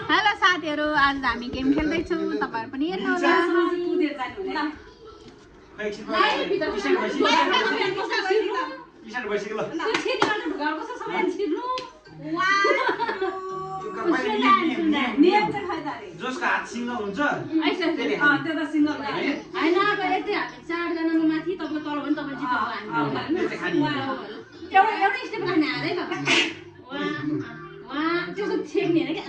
Hello साथीहरु आज हामी गेम खेल्दै छौं तपाईहरु पनि हेर्नु होला जसको हात सिङ्गल हुन्छ त्यो त सिङ्गल हैन अब यति हात चार जनाको माथि तपाईको तल पनि तपाई जित्नु हामी एउटा स्टेप लाने हारे ल वा त्यसो छेक्ने हैन के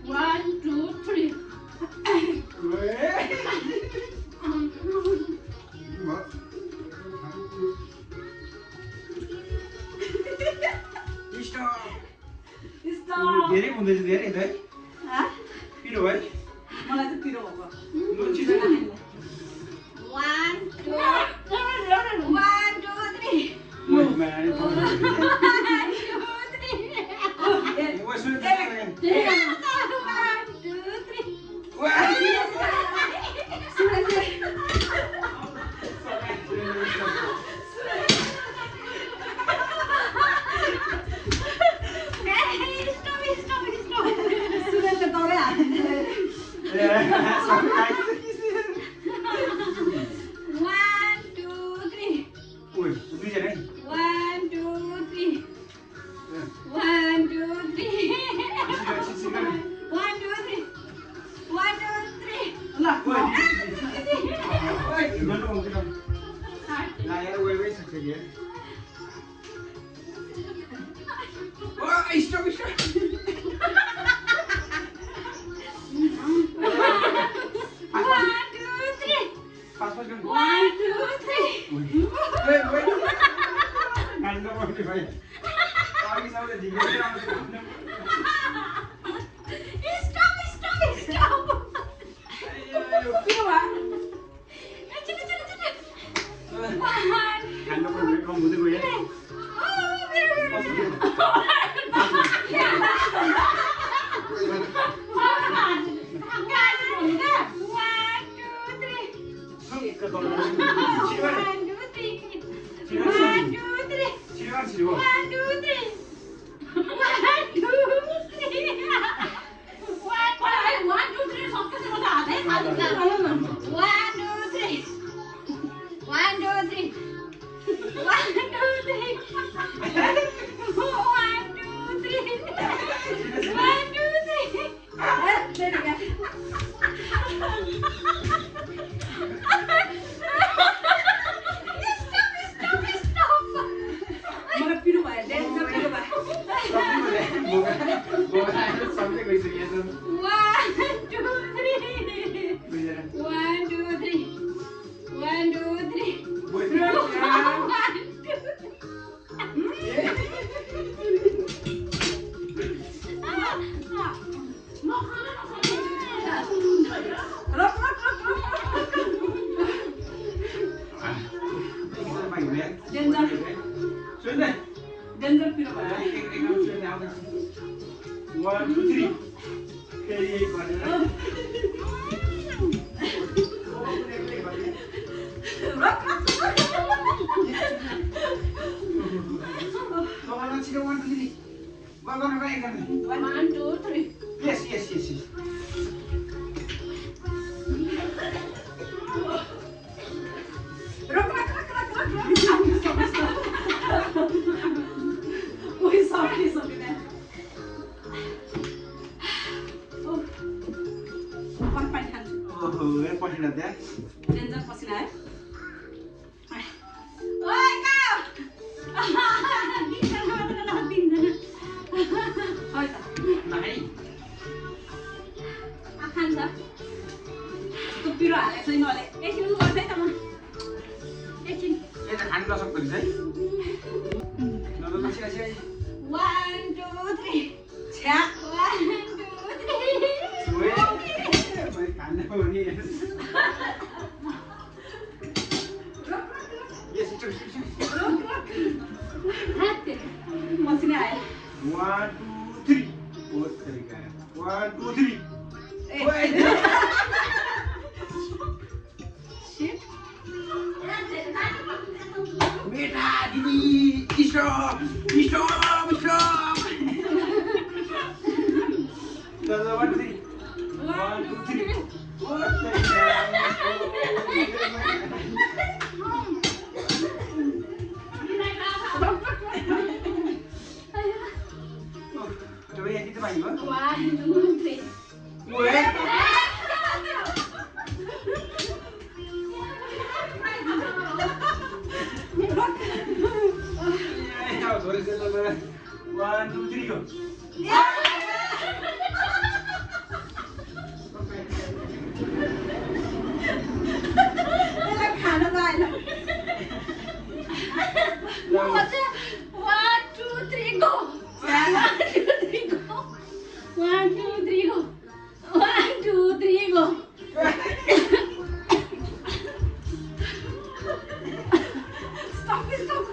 1 2 3 धेरै हुँदैछ धेरै है पिरो है मलाई चाहिँ पिरो भएको 1 2 3 दुईजना है 1 2 3 1 2 3 1 2 3 1 2 3 ल ओइ गर्नु हुन्छ त ला यार वे सक्छ के ओ स्टप स्टप 1 2 3 पास 1 2 3 ओइ काण्ड पर्ने भाइ अघि सबले झिकेर आउँछ स्टप पिवा चल काण्ड पर्ने कम हुँदै गयो डेन्जर पिरो भयो 1 2 3 फेरि एक भनेर तपाईलाई छिटो 1 2 3 गर्नु भए एकदमै 1 2 3 यस कोही सकिँदैन पानी खान्छु ओहो ए पसिना त्यहाँ डेन्जर पसिना है ओइ काउ दिन्दैन है त नाइ खान्छ त्यो पिरो हालेको छैन अहिले एकछिन गर्दै त म एकछिन ए त खानु नसक्दो रहेछ है नत्र छिरा 1 2 3 छ्या 1 2 3 ओए मैले खान्न हो नि यस छिटो मसिना आयो 1 2 3 ओ तरिका 1 2 3 ओए बेटा दिदी स्टप दादा 1 2 3 1 2 3 ओ तरिका Coba yang itu paling 1 2 3 Weh. Ya, sorry saya 1 2 3 go. खाना पाएन 1 2 3 go 1 2 3 go 1 2 3 go 1 2 3 go stop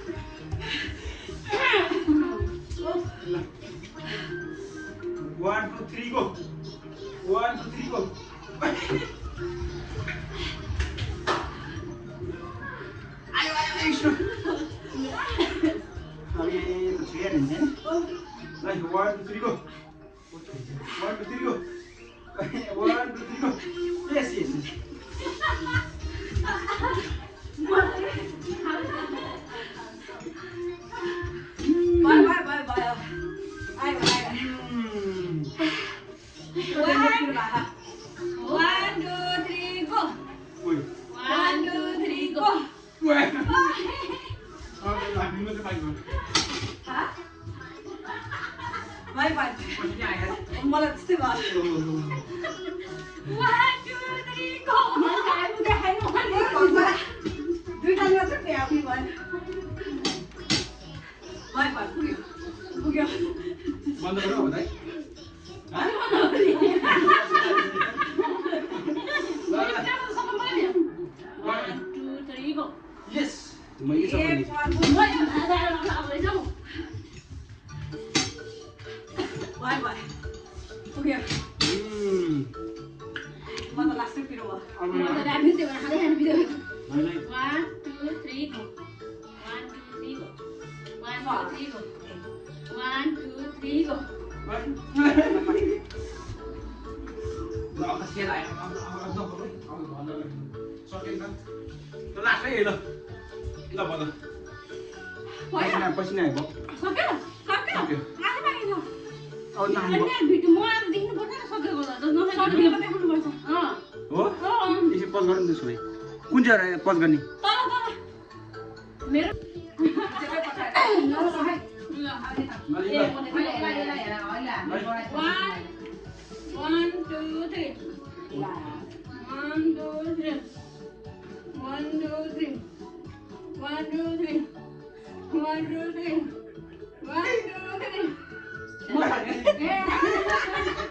1 2 3 go 1 2 3 go ayo stop Kami tersiar ini. Like 1 2 3 go 1 2 3 go 1 2 3 go yes हामी मात्रै पाइगयो भाइ भाइ मलाई त्यस्तै भयो 1 2 3 go मलाई आफू देखाइनु भने दुईटा मात्रै भ्याउने भयो भाइ भाइ पुग्यो पुग्यो बन्द गरौ हो दाइ यस मैले सबै भाइ भाइ पुग्यो म त लास्टै पिरो भयो लास्टै ल ल बन्द पसिना आयो सक्यो अब हो यसो पज गरौँ त्यसो भए कुन चाहिँ पज गर्ने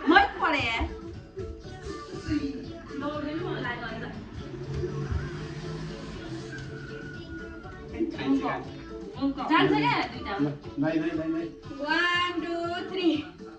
मै परे जान्छ क्या दुईटा 1 2 3